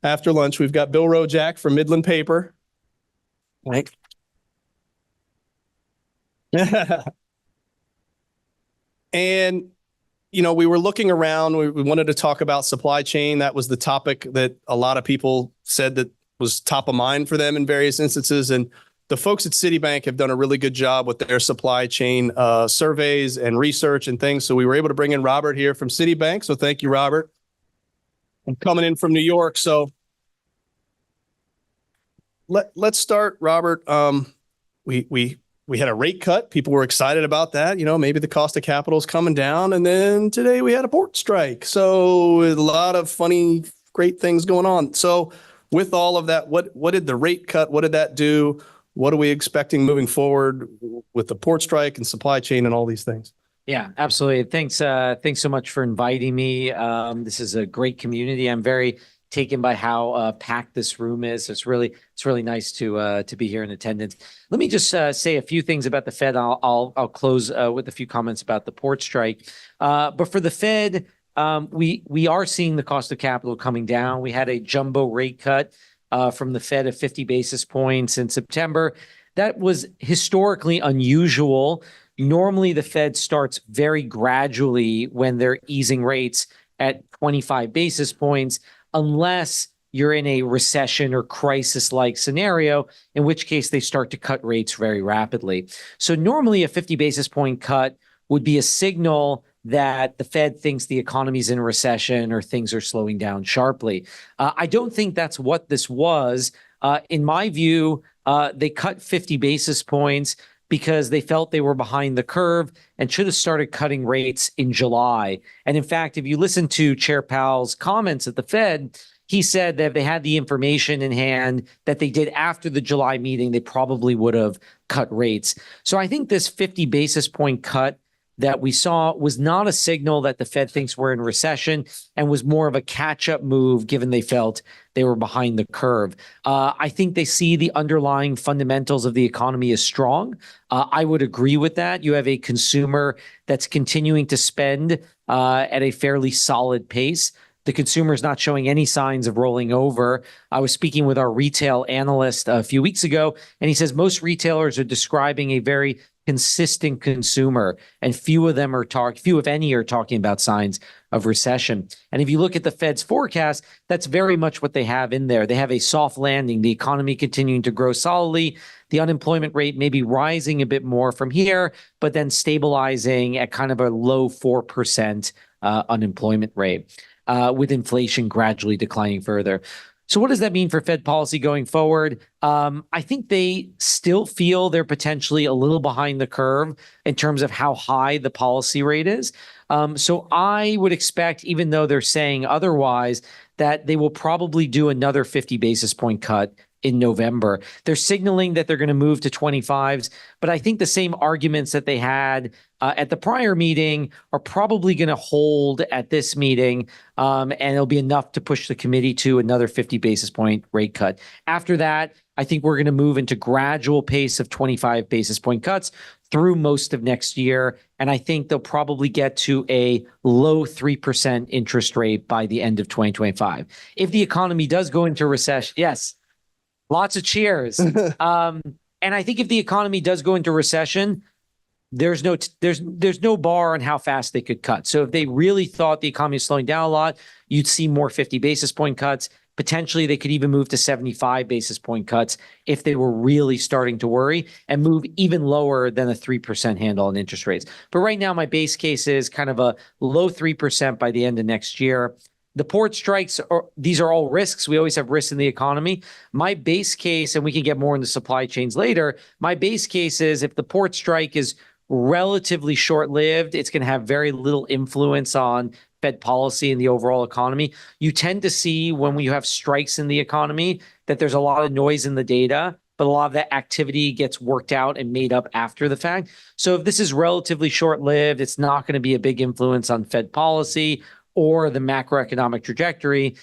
after lunch. We've got Bill Rojack from Midland Paper. Right. And, we were looking around. We wanted to talk about supply chain. That was the topic that a lot of people said that was top of mind for them in various instances. And the folks at Citibank have done a really good job with their supply chain surveys and research and things. So we were able to bring in Robert here from Citibank. So thank you, Robert. I'm coming in from New York. So let's start, Robert. We had a rate cut. People were excited about that. Maybe the cost of capital is coming down. And then today we had a port strike. So a lot of funny, great things going on. So with all of that, what did the rate cut? What did that do? What are we expecting moving forward with the port strike and supply chain and all these things? Yeah, absolutely. Thanks so much for inviting me. This is a great community. I'm very taken by how packed this room is. It's really nice to be here in attendance. Let me just say a few things about the Fed. I'll close with a few comments about the port strike. But for the Fed, we are seeing the cost of capital coming down. We had a jumbo rate cut from the Fed of 50 basis points in September. That was historically unusual. Normally, the Fed starts very gradually when they're easing rates at 25 basis points, unless you're in a recession or crisis-like scenario, in which case they start to cut rates very rapidly. So normally a 50 basis point cut would be a signal that the Fed thinks the economy's in a recession or things are slowing down sharply. I don't think that's what this was. In my view, they cut 50 basis points because they felt they were behind the curve and should have started cutting rates in July. And in fact, if you listen to Chair Powell's comments at the Fed, he said that if they had the information in hand that they did after the July meeting, they probably would have cut rates. So I think this 50 basis point cut that we saw was not a signal that the Fed thinks we're in recession and was more of a catch-up move given they felt they were behind the curve. I think they see the underlying fundamentals of the economy as strong. I would agree with that. You have a consumer that's continuing to spend at a fairly solid pace. The consumer is not showing any signs of rolling over. I was speaking with our retail analyst a few weeks ago, and he says most retailers are describing a very consistent consumer, and few if any are talking about signs of recession. And if you look at the Fed's forecast, that's very much what they have in there. They have a soft landing, the economy continuing to grow solidly, the unemployment rate maybe rising a bit more from here, but then stabilizing at kind of a low 4% unemployment rate, with inflation gradually declining further. So what does that mean for Fed policy going forward? I think they still feel they're potentially a little behind the curve in terms of how high the policy rate is. So I would expect, even though they're saying otherwise, that they will probably do another 50 basis point cut in November. They're signaling that they're going to move to 25s, but I think the same arguments that they had at the prior meeting are probably going to hold at this meeting, and it'll be enough to push the committee to another 50 basis point rate cut. After that, I think we're going to move into gradual pace of 25 basis point cuts through most of next year, and I think they'll probably get to a low 3% interest rate by the end of 2025. If the economy does go into recession, yes. Lots of cheers. And I think if the economy does go into recession, there's no bar on how fast they could cut. So if they really thought the economy is slowing down a lot, you'd see more 50 basis point cuts. Potentially, they could even move to 75 basis point cuts if they were really starting to worry, and move even lower than a 3% handle on interest rates. But right now, my base case is kind of a low 3% by the end of next year. The port strikes, these are all risks. We always have risks in the economy. My base case, and we can get more into supply chains later, my base case is if the port strike is relatively short-lived, it's going to have very little influence on Fed policy and the overall economy. You tend to see when you have strikes in the economy that there's a lot of noise in the data, but a lot of that activity gets worked out and made up after the fact. So if this is relatively short-lived, it's not going to be a big influence on Fed policy or the macroeconomic trajectory.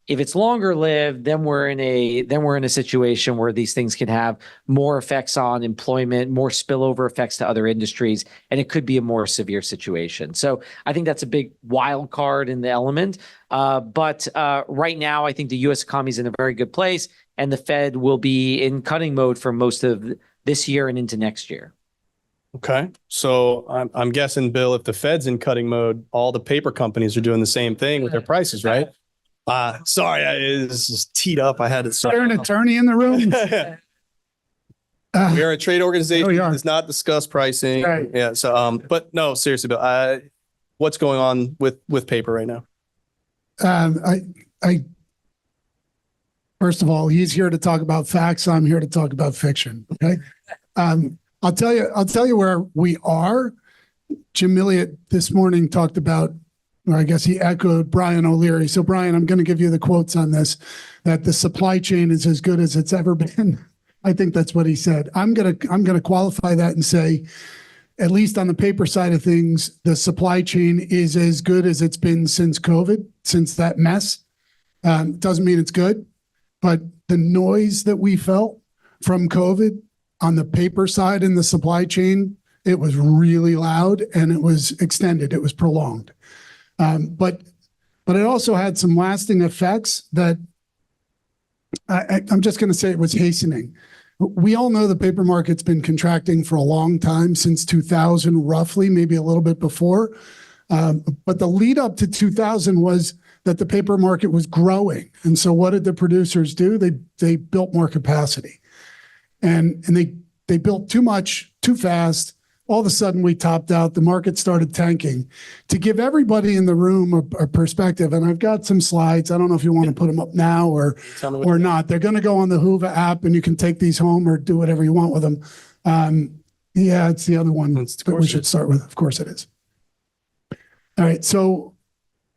If it's longer lived, then we're in a situation where these things can have more effects on employment, more spillover effects to other industries, and it could be a more severe situation. So I think that's a big wild card in the element. But right now, I think the U.S. economy is in a very good place, and the Fed will be in cutting mode for most of this year and into next year. Okay. So I'm guessing, Bill, if the Fed's in cutting mode, all the paper companies are doing the same thing with their prices, right? Sorry, this is teed up. I had it. Is there an attorney in the room? We are a trade organization we that are. does not discuss pricing. Right. Yeah. So, but no, seriously, Bill, what's going on with paper right now? I first of all, he's here to talk about facts. I'm here to talk about fiction. Okay. I'll tell you where we are. Jim Elliott this morning talked about, or I guess he echoed Brian O'Leary. So Brian, I'm going to give you the quotes on this, that the supply chain is as good as it's ever been. I think that's what he said. I'm going to qualify that and say, at least on the paper side of things, the supply chain is as good as it's been since COVID, since that mess. Doesn't mean it's good, but the noise that we felt from COVID on the paper side in the supply chain, it was really loud and it was extended. It was prolonged. But it also had some lasting effects that I'm just going to say it was hastening. We all know the paper market's been contracting for a long time, since 2000, roughly, maybe a little bit before. But the lead up to 2000 was that the paper market was growing. And so what did the producers do? They built more capacity. And they built too much, too fast. All of a sudden we topped out. The market started tanking. To give everybody in the room a perspective, and I've got some slides. I don't know if you want to put them up now or not. They're going to go on the Hoover app, and you can take these home or do whatever you want with them. Yeah, it's the other one that we should start with. Of course it is. All right, so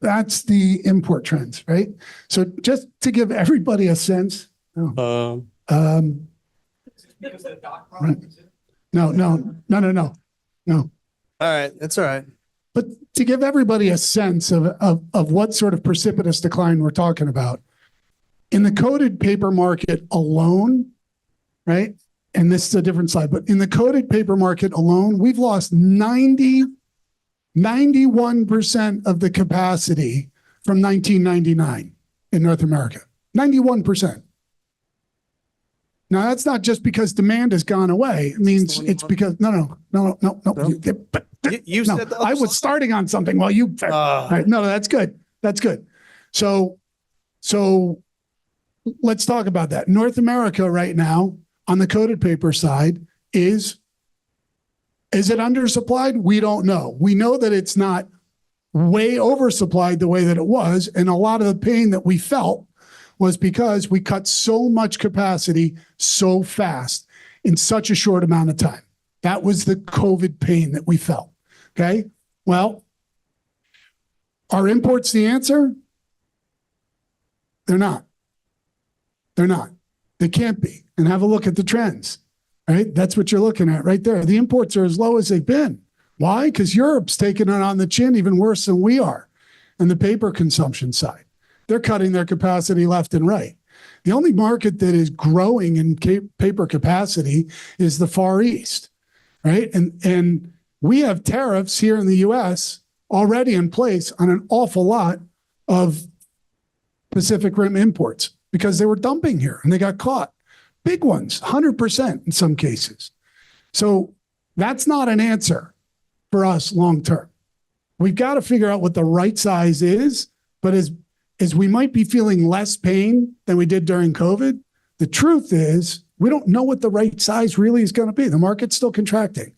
that's the import trends, right? So just to give everybody a sense. Right. No. All right. That's all right. But to give everybody a sense of what sort of precipitous decline we're talking about, in the coated paper market alone, right? And this is a different slide, but in the coated paper market alone, we've lost 91% of the capacity from 1999 in North America. 91%. Now, that's not just because demand has gone away. It means it's because no. You said I was starting on something while you. Right, no, that's good. That's good. So let's talk about that. North America right now on the coated paper side is it undersupplied? We don't know. We know that it's not way oversupplied the way that it was, and a lot of the pain that we felt was because we cut so much capacity so fast in such a short amount of time. That was the COVID pain that we felt. Okay. Well, are imports the answer? They're not. They're not. They can't be. And have a look at the trends, right? That's what you're looking at right there. The imports are as low as they've been. Why? Because Europe's taking it on the chin even worse than we are on the paper consumption side. They're cutting their capacity left and right. The only market that is growing in paper capacity is the Far East, right? And we have tariffs here in the U.S. already in place on an awful lot of Pacific Rim imports because they were dumping here and they got caught. Big ones, 100% in some cases. So that's not an answer for us long term. We've got to figure out what the right size is, but as we might be feeling less pain than we did during COVID, the truth is we don't know what the right size really is going to be. The market's still contracting.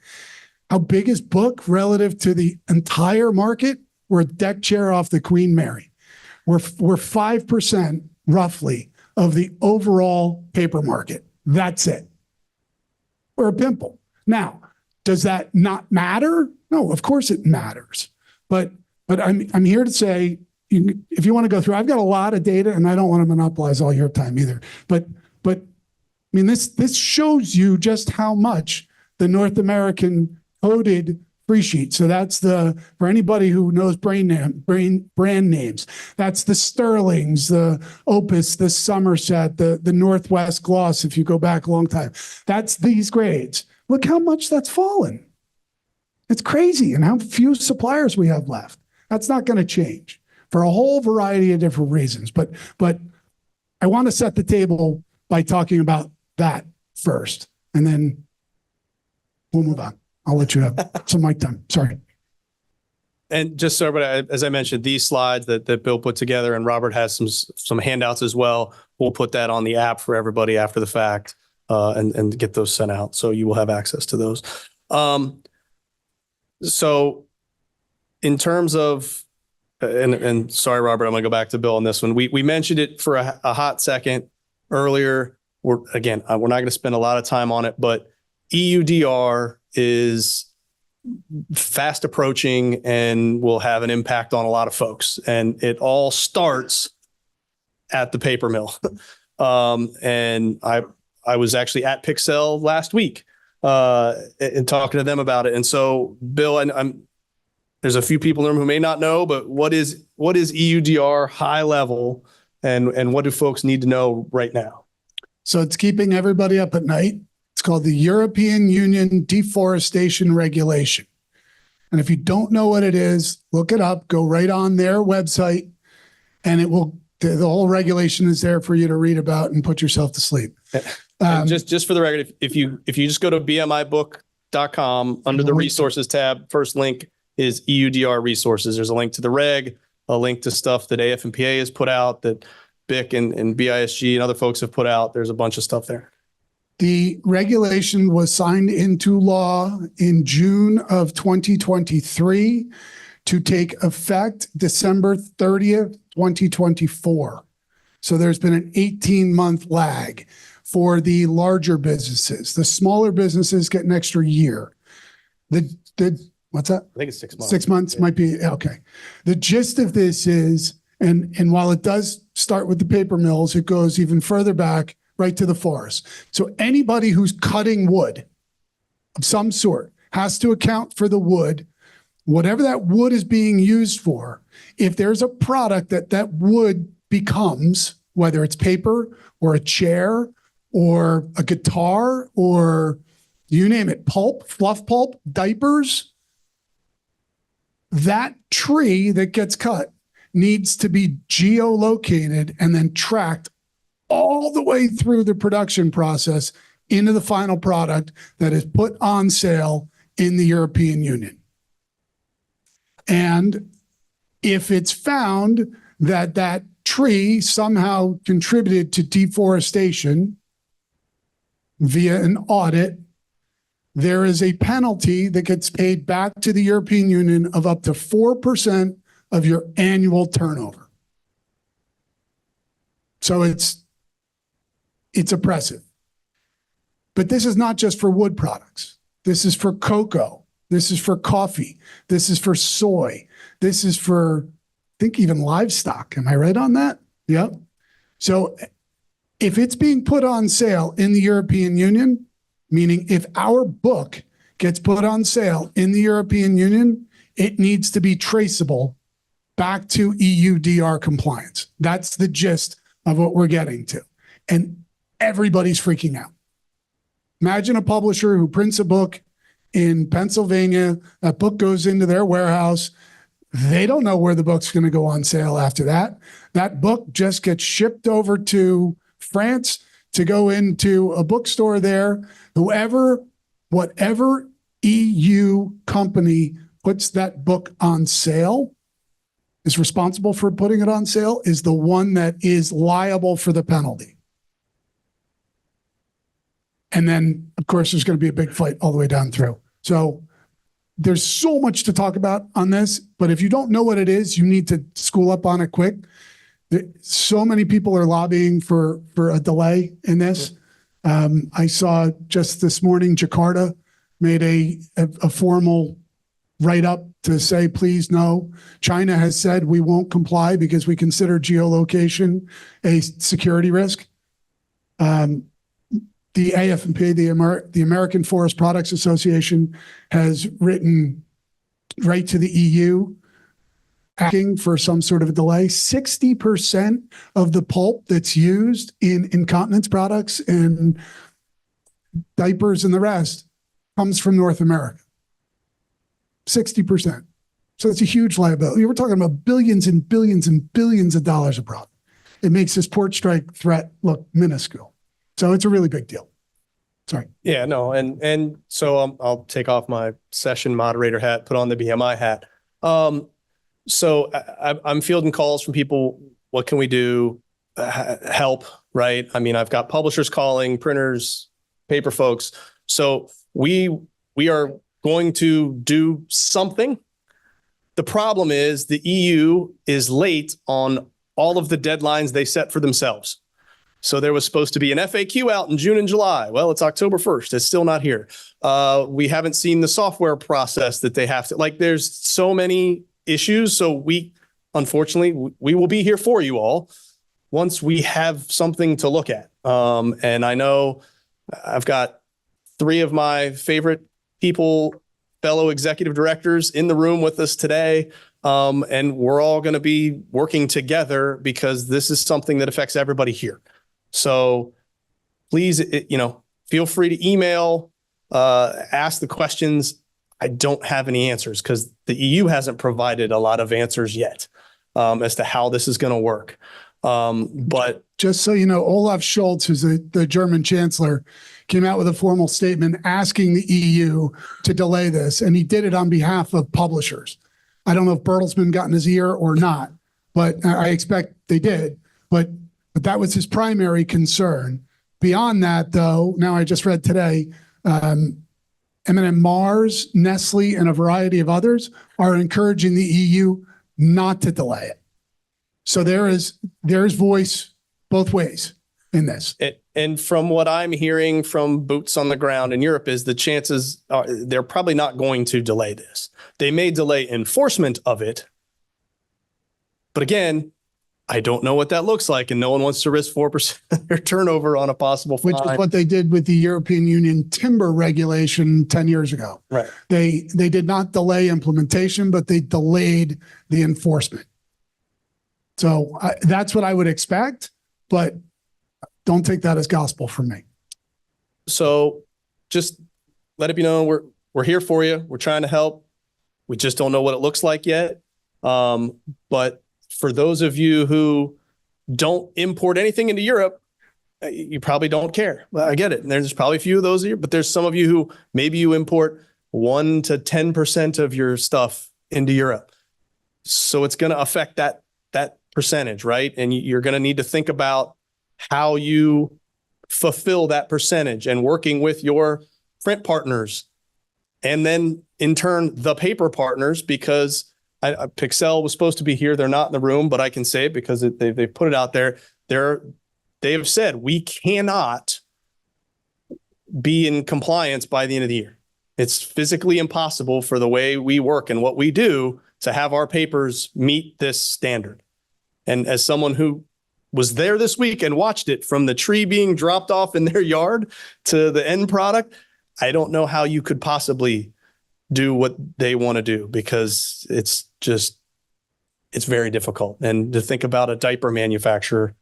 How big is book relative to the entire market? We're a deck chair off the Queen Mary. We're 5% roughly of the overall paper market. That's it. We're a pimple. Now, does that not matter? No, of course it matters. But I'm here to say, if you want to go through, I've got a lot of data and I don't want to monopolize all your time either. But I mean, this shows you just how much the North American coated free sheet. So that's for anybody who knows brand names, that's the Sterlings, the Opus, the Somerset, the Northwest Gloss, if you go back a long time. That's these grades. Look how much that's fallen. It's crazy, and how few suppliers we have left. That's not going to change for a whole variety of different reasons. But I want to set the table by talking about that first, and then we'll move on. I'll let you have some mic time. Sorry. And just so everybody, as I mentioned, these slides that Bill put together, and Robert has some handouts as well. We'll put that on the app for everybody after the fact, and get those sent out. So you will have access to those. So in terms of, and sorry, Robert, I'm going to go back to Bill on this one. We mentioned it for a hot second earlier. We're not going to spend a lot of time on it, but EUDR is fast approaching and will have an impact on a lot of folks. And it all starts at the paper mill. And I was actually at Pixel last week and talking to them about it. And so, Bill, and there's a few people in the room who may not know, but what is EUDR high level, and what do folks need to know right now? So it's keeping everybody up at night. It's called the European Union Deforestation Regulation. And if you don't know what it is, look it up, go right on their website, and the whole regulation is there for you to read about and put yourself to sleep. Just for the record, if you just go to bmibook.com under the resources tab, first link is EUDR resources. There's a link to the reg, a link to stuff that AF&PA has put out, that BIC and BISG and other folks have put out. There's a bunch of stuff there. The regulation was signed into law in June of 2023 to take effect December 30th, 2024. So there's been an 18-month lag for the larger businesses. The smaller businesses get an extra year. What's that? I think it's 6 months. 6 months might be, okay. The gist of this is, and while it does start with the paper mills, it goes even further back right to the forest. So anybody who's cutting wood of some sort has to account for the wood, whatever that wood is being used for. If there's a product that wood becomes, whether it's paper or a chair or a guitar or you name it, pulp, fluff pulp, diapers, that tree that gets cut needs to be geolocated and then tracked all the way through the production process into the final product that is put on sale in the European Union. And if it's found that that tree somehow contributed to deforestation via an audit, there is a penalty that gets paid back to the European Union of up to 4% of your annual turnover. So it's oppressive. But this is not just for wood products. This is for cocoa. This is for coffee. This is for soy. This is for, I think, even livestock. Am I right on that? Yep. So if it's being put on sale in the European Union, meaning if our book gets put on sale in the European Union, it needs to be traceable back to EUDR compliance. That's the gist of what we're getting to. And everybody's freaking out. Imagine a publisher who prints a book in Pennsylvania. That book goes into their warehouse. They don't know where the book's going to go on sale after that. That book just gets shipped over to France to go into a bookstore there. Whatever EU company puts that book on sale, is responsible for putting it on sale, is the one that is liable for the penalty. And then, of course, there's going to be a big fight all the way down through. So there's so much to talk about on this, but if you don't know what it is, you need to school up on it quick. So many people are lobbying for a delay in this. I saw just this morning, Jakarta made a formal write-up to say, please, no. China has said we won't comply because we consider geolocation a security risk. The AF&P, the American Forest Products Association, has written right to the EU asking for some sort of a delay. 60% of the pulp that's used in incontinence products and diapers and the rest comes from North America. 60%. So it's a huge liability. We're talking about billions and billions and billions of dollars of profit. It makes this port strike threat look minuscule. So it's a really big deal. Sorry. Yeah, no. And so I'll take off my session moderator hat, put on the BMI hat. So I'm fielding calls from people. What can we do? Help, right? I mean, I've got publishers calling, printers, paper folks. So we are going to do something. The problem is the EU is late on all of the deadlines they set for themselves. So there was supposed to be an FAQ out in June and July. Well, it's October 1st. It's still not here. We haven't seen the software process that they have to, like, there's so many issues. So unfortunately, we will be here for you all once we have something to look at. And I know I've got 3 of my favorite people, fellow executive directors in the room with us today. And we're all going to be working together because this is something that affects everybody here. So please, feel free to email, ask the questions. I don't have any answers because the EU hasn't provided a lot of answers yet as to how this is going to work. But just so you know, Olaf Scholz, who's the German chancellor, came out with a formal statement asking the EU to delay this. And he did it on behalf of publishers. I don't know if Bertelsmann got in his ear or not, but I expect they did. But that was his primary concern. Beyond that, though, now I just read today, M&M Mars, Nestle, and a variety of others are encouraging the EU not to delay it. So there's voice both ways in this. And from what I'm hearing from boots on the ground in Europe is the chances are they're probably not going to delay this. They may delay enforcement of it. But again, I don't know what that looks like, and no one wants to risk 4% of their turnover on a possible fine. Which is what they did with the European Union timber regulation 10 years ago. Right. They did not delay implementation, but they delayed the enforcement. So that's what I would expect, but don't take that as gospel from me. So just let you know we're here for you. We're trying to help. We just don't know what it looks like yet. But for those of you who don't import anything into Europe, you probably don't care. Well, I get it. And there's probably a few of those here, but there's some of you who maybe you import 1 to 10% of your stuff into Europe. So it's going to affect that percentage, right? And you're going to need to think about how you fulfill that percentage and working with your print partners and then in turn the paper partners, because Pixel was supposed to be here. They're not in the room, but I can say it because they've put it out there. They have said we cannot be in compliance by the end of the year. It's physically impossible for the way we work and what we do to have our papers meet this standard. And as someone who was there this week and watched it from the tree being dropped off in their yard to the end product, I don't know how you could possibly do what they want to do, because it's very difficult. And to think about a diaper manufacturer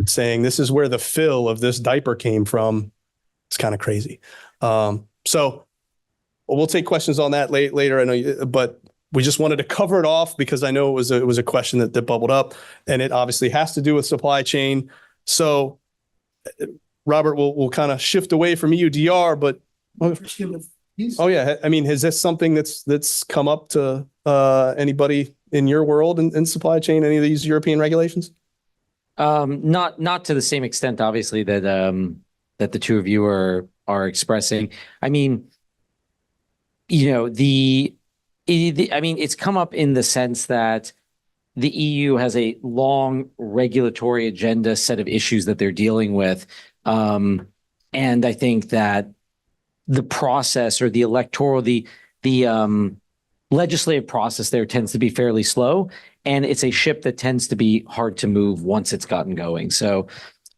saying this is where the fill of this diaper came from, it's kind of crazy. So we'll take questions on that later. I know, but we just wanted to cover it off because I know it was a question that bubbled up, and it obviously has to do with supply chain. So Robert, we'll kind of shift away from EUDR, but oh yeah, I mean, is this something that's come up to anybody in your world in supply chain, any of these European regulations? Not to the same extent, obviously, that the two of you are expressing. I mean, it's come up in the sense that the EU has a long regulatory agenda set of issues that they're dealing with. And I think that the process or the legislative process there tends to be fairly slow, and it's a ship that tends to be hard to move once it's gotten going. So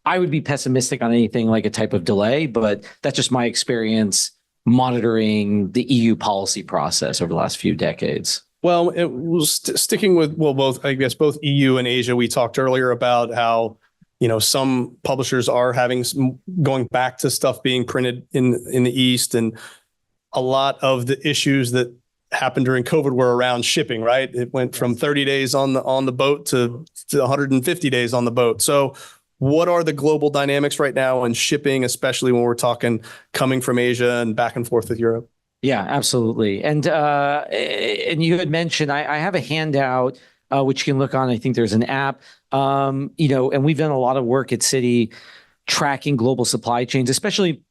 I would be pessimistic on anything like a type of delay, but that's just my experience monitoring the EU policy process over the last few decades? Well, it was sticking with, well, both, I guess, both EU and Asia. We talked earlier about how, some publishers are going back to stuff being printed in the East, and a lot of the issues that happened during COVID were around shipping, right? It went from 30 days on the boat to 150 days on the boat. So what are the global dynamics right now in shipping, especially when we're talking coming from Asia and back and forth with Europe? Yeah, absolutely. And you had mentioned, I have a handout which you can look on. I think there's an app, and we've done a lot of work at Citi tracking global supply chains, especially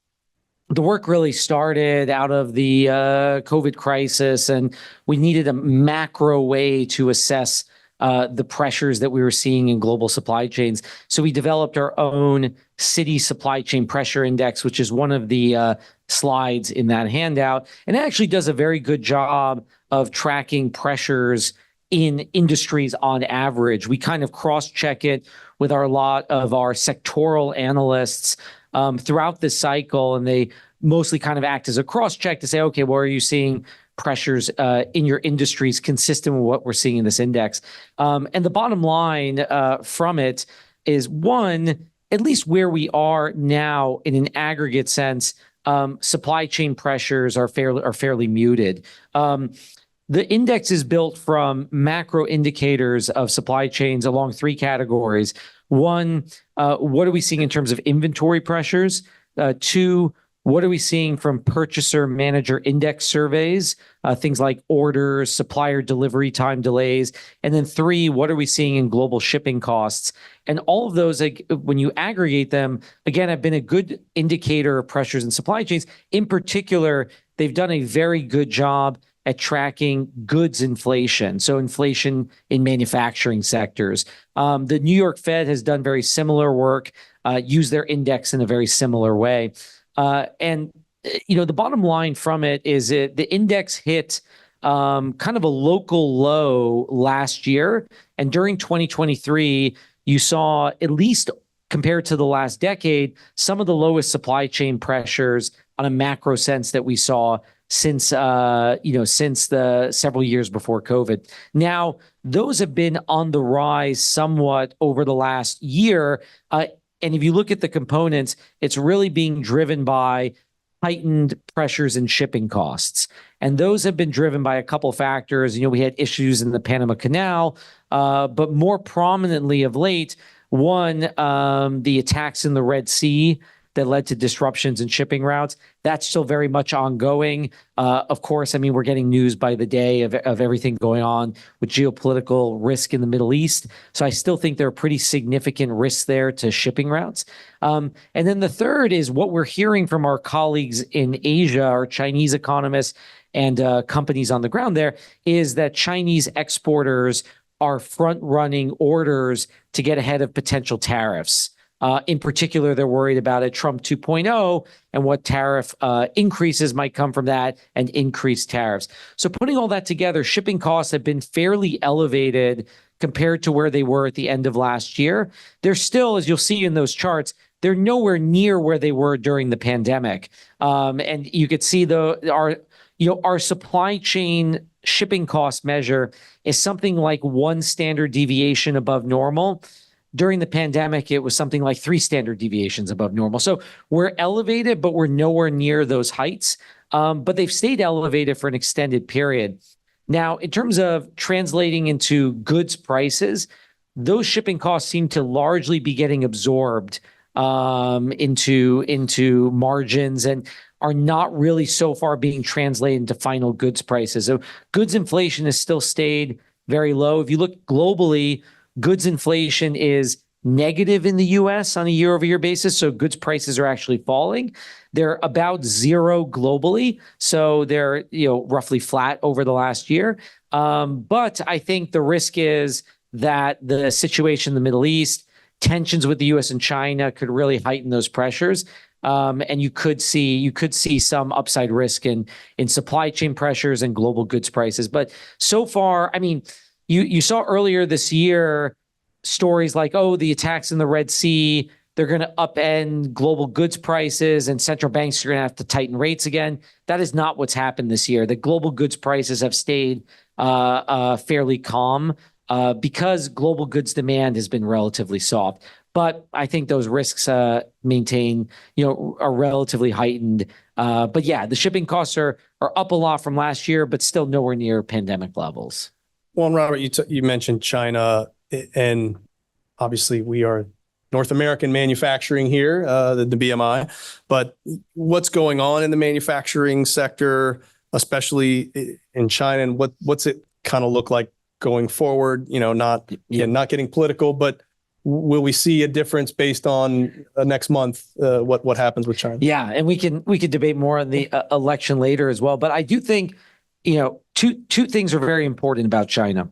the work really started out of the COVID crisis, and we needed a macro way to assess the pressures that we were seeing in global supply chains. So we developed our own Citi Supply Chain Pressure Index, which is one of the slides in that handout. And it actually does a very good job of tracking pressures in industries on average. We kind of cross-check it with a lot of our sectoral analysts throughout this cycle, and they mostly kind of act as a cross-check to say, okay, well, are you seeing pressures in your industries consistent with what we're seeing in this index? And the bottom line from it is, one, at least where we are now in an aggregate sense, supply chain pressures are fairly muted. The index is built from macro indicators of supply chains along three categories. One, what are we seeing in terms of inventory pressures? Two, what are we seeing from purchaser manager index surveys, things like orders, supplier delivery time delays? And then three, what are we seeing in global shipping costs? And all of those, like, when you aggregate them, again, have been a good indicator of pressures in supply chains. In particular, they've done a very good job at tracking goods inflation, so inflation in manufacturing sectors. The New York Fed has done very similar work, used their index in a very similar way. And the bottom line from it is the index hit kind of a local low last year. And during 2023, you saw, at least compared to the last decade, some of the lowest supply chain pressures on a macro sense that we saw since the several years before COVID. Now, those have been on the rise somewhat over the last year. And if you look at the components, it's really being driven by heightened pressures in shipping costs. And those have been driven by a couple factors. We had issues in the Panama Canal, but more prominently of late, one, the attacks in the Red Sea that led to disruptions in shipping routes. That's still very much ongoing. Of course, we're getting news by the day of everything going on with geopolitical risk in the Middle East. So I still think there are pretty significant risks there to shipping routes. And then the third is what we're hearing from our colleagues in Asia, our Chinese economists and companies on the ground there, is that Chinese exporters are front-running orders to get ahead of potential tariffs. In particular, they're worried about a Trump 2.0 and what tariff increases might come from that, and increased tariffs. So putting all that together, shipping costs have been fairly elevated compared to where they were at the end of last year. They're still, as you'll see in those charts, they're nowhere near where they were during the pandemic. And you could see our supply chain shipping cost measure is something like one standard deviation above normal. During the pandemic, it was something like 3 standard deviations above normal. So we're elevated, but we're nowhere near those heights. But they've stayed elevated for an extended period. Now, in terms of translating into goods prices, those shipping costs seem to largely be getting absorbed into margins and are not really so far being translated into final goods prices. So goods inflation has still stayed very low. If you look globally, goods inflation is negative in the U.S. on a year-over-year basis, so goods prices are actually falling. They're about zero globally, so they're roughly flat over the last year. But I think the risk is that the situation in the Middle East, tensions with the U.S. and China could really heighten those pressures. And you could see some upside risk in supply chain pressures and global goods prices. But so far, you saw earlier this year stories like, the attacks in the Red Sea they're going to upend global goods prices and central banks are going to have to tighten rates again. That is not what's happened this year. The global goods prices have stayed fairly calm because global goods demand has been relatively soft. But I think those risks maintain, are relatively heightened. But yeah, the shipping costs are up a lot from last year, but still nowhere near pandemic levels. Well, and Robert, you mentioned China, and obviously we are North American manufacturing here, the BMI. But what's going on in the manufacturing sector, especially in China, and what's it kind of look like going forward? Not getting political, but will we see a difference based on next month? What happens with China? Yeah, and we can debate more on the election later as well. But I do think two things are very important about China.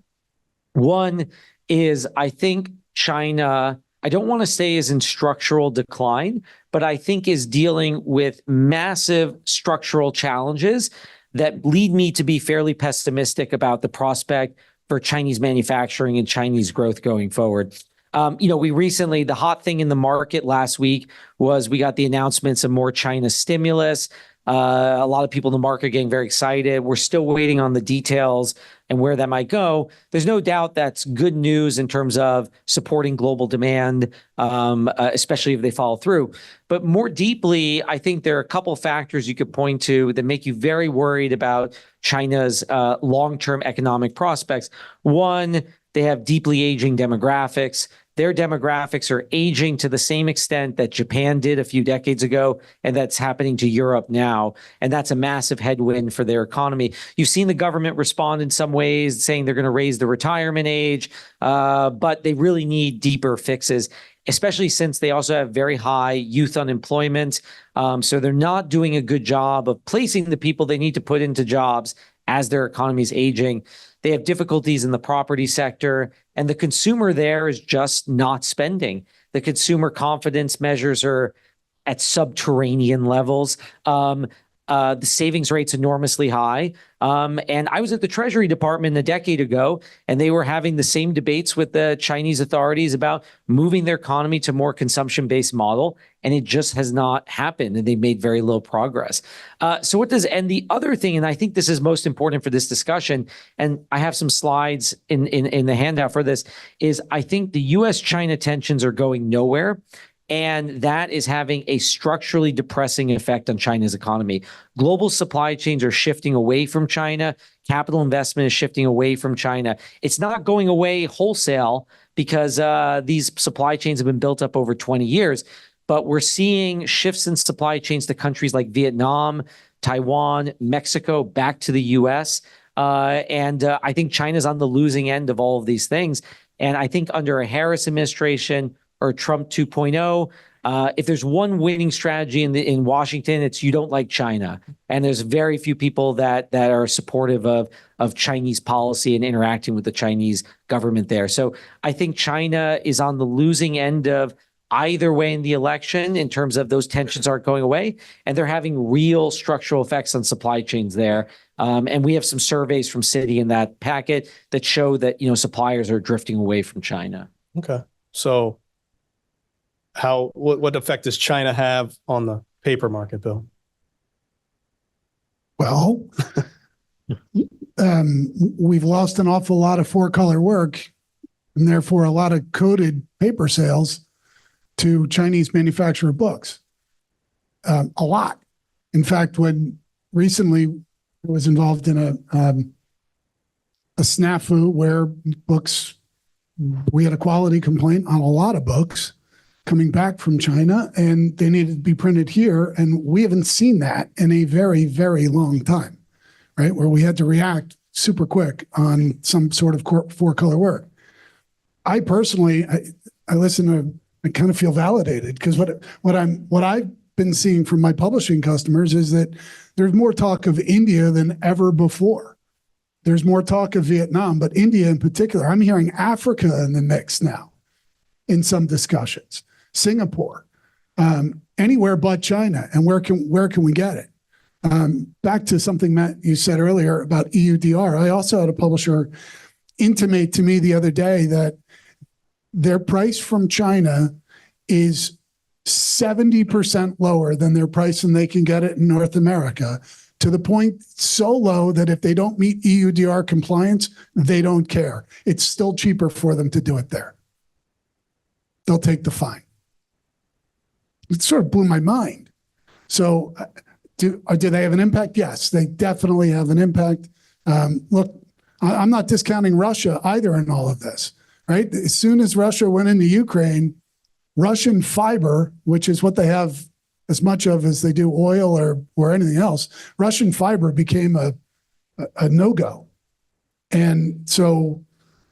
One is I think China, I don't want to say is in structural decline, but I think is dealing with massive structural challenges that lead me to be fairly pessimistic about the prospect for Chinese manufacturing and Chinese growth going forward. The hot thing in the market last week was we got the announcements of more China stimulus. A lot of people in the market getting very excited. We're still waiting on the details and where that might go. There's no doubt that's good news in terms of supporting global demand, especially if they follow through. But more deeply, I think there are a couple of factors you could point to that make you very worried about China's long-term economic prospects. One, they have deeply aging demographics. Their demographics are aging to the same extent that Japan did a few decades ago, and that's happening to Europe now. And that's a massive headwind for their economy. You've seen the government respond in some ways, saying they're going to raise the retirement age, but they really need deeper fixes, especially since they also have very high youth unemployment. So they're not doing a good job of placing the people they need to put into jobs as their economy is aging. They have difficulties in the property sector, and the consumer there is just not spending. The consumer confidence measures are at subterranean levels. The savings rate's enormously high. And I was at the Treasury Department a decade ago, and they were having the same debates with the Chinese authorities about moving their economy to a more consumption-based model, and it just has not happened, and they made very little progress. And the other thing, and I think this is most important for this discussion, and I have some slides in the handout for this, is I think the U.S.-China tensions are going nowhere. And that is having a structurally depressing effect on China's economy. Global supply chains are shifting away from China. Capital investment is shifting away from China. It's not going away wholesale because these supply chains have been built up over 20 years. But we're seeing shifts in supply chains to countries like Vietnam, Taiwan, Mexico, back to the U.S. And I think China's on the losing end of all of these things. And I think under a Harris administration or Trump 2.0, if there's one winning strategy in Washington, it's you don't like China. And there's very few people that are supportive of Chinese policy and interacting with the Chinese government there. So I think China is on the losing end of either way in the election in terms of those tensions aren't going away, and they're having real structural effects on supply chains there. And we have some surveys from Citi in that packet that show that, suppliers are drifting away from China. Okay. So what effect does China have on the paper market, Bill? Well, we've lost an awful lot of four-color work, and therefore a lot of coded paper sales to Chinese manufacturer books. A lot. In fact, when recently I was involved in a snafu where we had a quality complaint on a lot of books coming back from China, and they needed to be printed here. And we haven't seen that in a very, very long time, right? Where we had to react super quick on some sort of four-color work. I personally, I listen to, I kind of feel validated because what I've been seeing from my publishing customers is that there's more talk of India than ever before. There's more talk of Vietnam, but India in particular. I'm hearing Africa in the mix now in some discussions. Singapore, anywhere but China. And where can we get it? Back to something, Matt, you said earlier about EUDR. I also had a publisher intimate to me the other day that their price from China is 70% lower than their price and they can get it in North America, to the point so low that if they don't meet EUDR compliance, they don't care. It's still cheaper for them to do it there. They'll take the fine. It sort of blew my mind. So do they have an impact? Yes, they definitely have an impact. Look, I'm not discounting Russia either in all of this, right? As soon as Russia went into Ukraine, Russian fiber, which is what they have as much of as they do oil or anything else, Russian fiber became a no-go. And so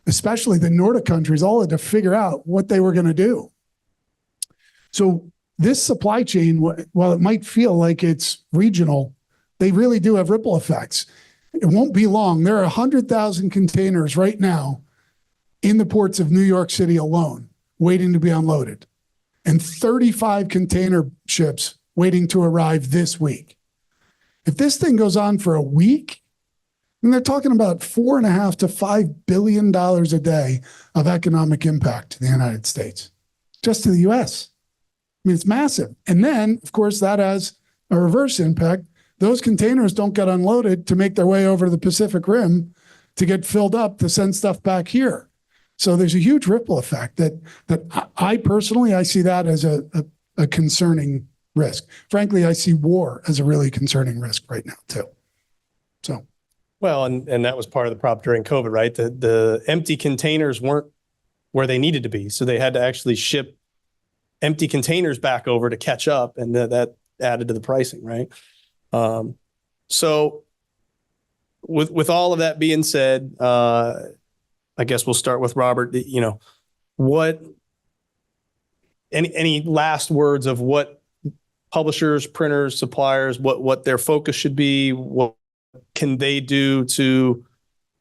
especially the Nordic countries all had to figure out what they were going to do. So this supply chain, while it might feel like it's regional, they really do have ripple effects. It won't be long. There are 100,000 containers right now in the ports of New York City alone waiting to be unloaded, and 35 container ships waiting to arrive this week. If this thing goes on for a week, then they're talking about $4.5 to $5 billion a day of economic impact to the United States, just to the U.S. I mean, it's massive. And then, of course, that has a reverse impact. Those containers don't get unloaded to make their way over the Pacific Rim to get filled up to send stuff back here. So there's a huge ripple effect that I personally, I see that as a concerning risk. Frankly, I see war as a really concerning risk right now too. So. Well, and that was part of the problem during COVID, right? The empty containers weren't where they needed to be. So they had to actually ship empty containers back over to catch up, and that added to the pricing, right? So with all of that being said, I guess we'll start with Robert. You know, what any last words of what publishers, printers, suppliers, what their focus should be? What can they do to,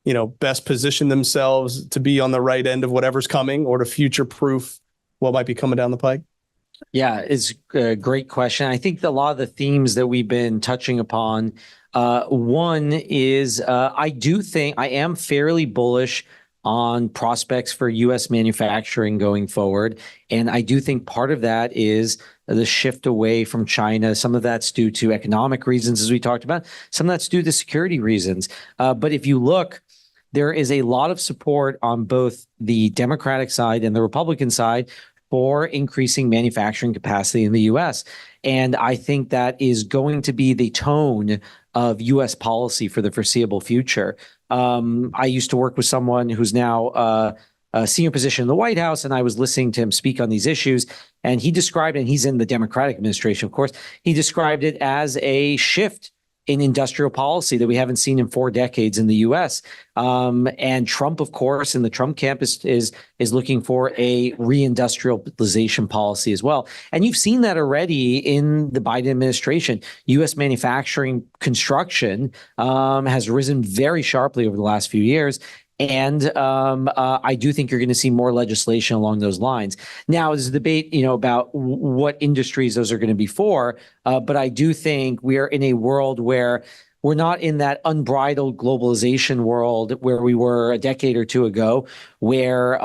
you know, best position themselves to be on the right end of whatever's coming, or to future-proof what might be coming down the pike? Yeah, it's a great question. I think a lot of the themes that we've been touching upon, one is I am fairly bullish on prospects for U.S. manufacturing going forward. And I do think part of that is the shift away from China. Some of that's due to economic reasons, as we talked about. Some of that's due to security reasons. But if you look, there is a lot of support on both the Democratic side and the Republican side for increasing manufacturing capacity in the U.S. And I think that is going to be the tone of U.S. policy for the foreseeable future. I used to work with someone who's now a senior position in the White House, and I was listening to him speak on these issues, and he described, and he's in the Democratic administration, of course, he described it as a shift in industrial policy that we haven't seen in 4 decades in the U.S. And Trump, of course, in the Trump camp is looking for a reindustrialization policy as well. And you've seen that already in the Biden administration. U.S. manufacturing construction has risen very sharply over the last few years. And I do think you're going to see more legislation along those lines. Now, there's a debate, about what industries those are going to be for. But I do think we are in a world where we're not in that unbridled globalization world where we were a decade or two ago, where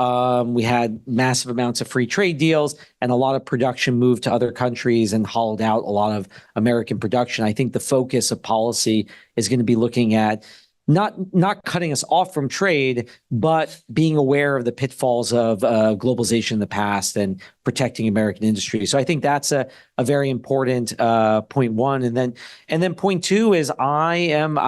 we had massive amounts of free trade deals and a lot of production moved to other countries and hollowed out a lot of American production. I think the focus of policy is going to be looking at not cutting us off from trade, but being aware of the pitfalls of globalization in the past and protecting American industry. So I think that's a very important point one. And then point two is I'm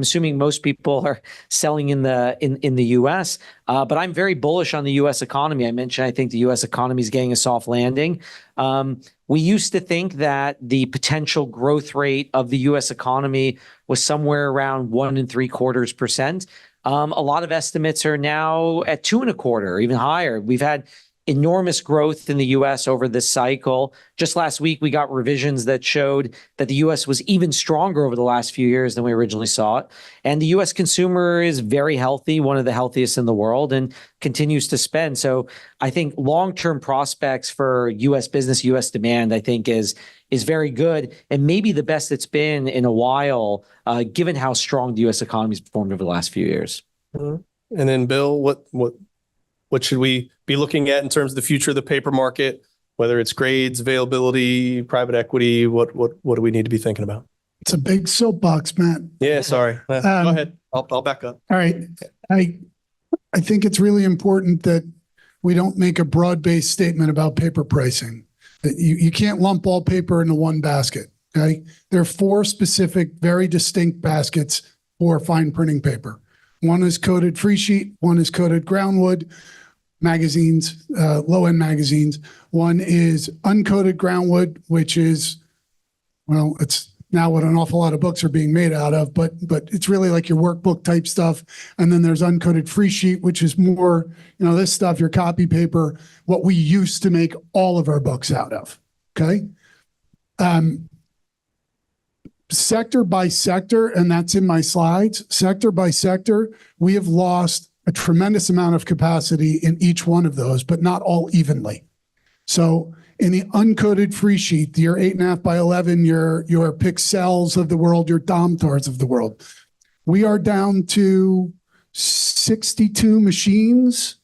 assuming most people are selling in the US, but I'm very bullish on the US economy. I mentioned I think the US economy is getting a soft landing. We used to think that the potential growth rate of the U.S. economy was somewhere around 1.75%. A lot of estimates are now at 2.25%, or even higher. We've had enormous growth in the U.S. over this cycle. Just last week, we got revisions that showed that the U.S. was even stronger over the last few years than we originally saw it. And the U.S. consumer is very healthy, one of the healthiest in the world, and continues to spend. So I think long-term prospects for U.S. business, U.S. demand, I think is very good, and maybe the best it's been in a while, given how strong the U.S. economy has performed over the last few years. And then, Bill, what should we be looking at in terms of the future of the paper market? whether it's grades, availability, private equity, what do we need to be thinking about? It's a big soapbox, Matt. Yeah, sorry. Go ahead. I'll back up. All right. I think it's really important that we don't make a broad-based statement about paper pricing. That you can't lump all paper into one basket. Okay. There are 4 specific, very distinct baskets for fine printing paper. One is coated free sheet. One is coated groundwood magazines, low-end magazines. One is uncoated groundwood, which is, well, it's now what an awful lot of books are being made out of, but it's really like your workbook type stuff. And then there's uncoated free sheet, which is more, this stuff, your copy paper, what we used to make all of our books out of. Okay. Sector by sector, and that's in my slides, sector by sector, we have lost a tremendous amount of capacity in each one of those, but not all evenly. So in the uncoated free sheet, your 8.5 by 11, your Pixels of the world, your Domtars of the world, we are down to 62 machines,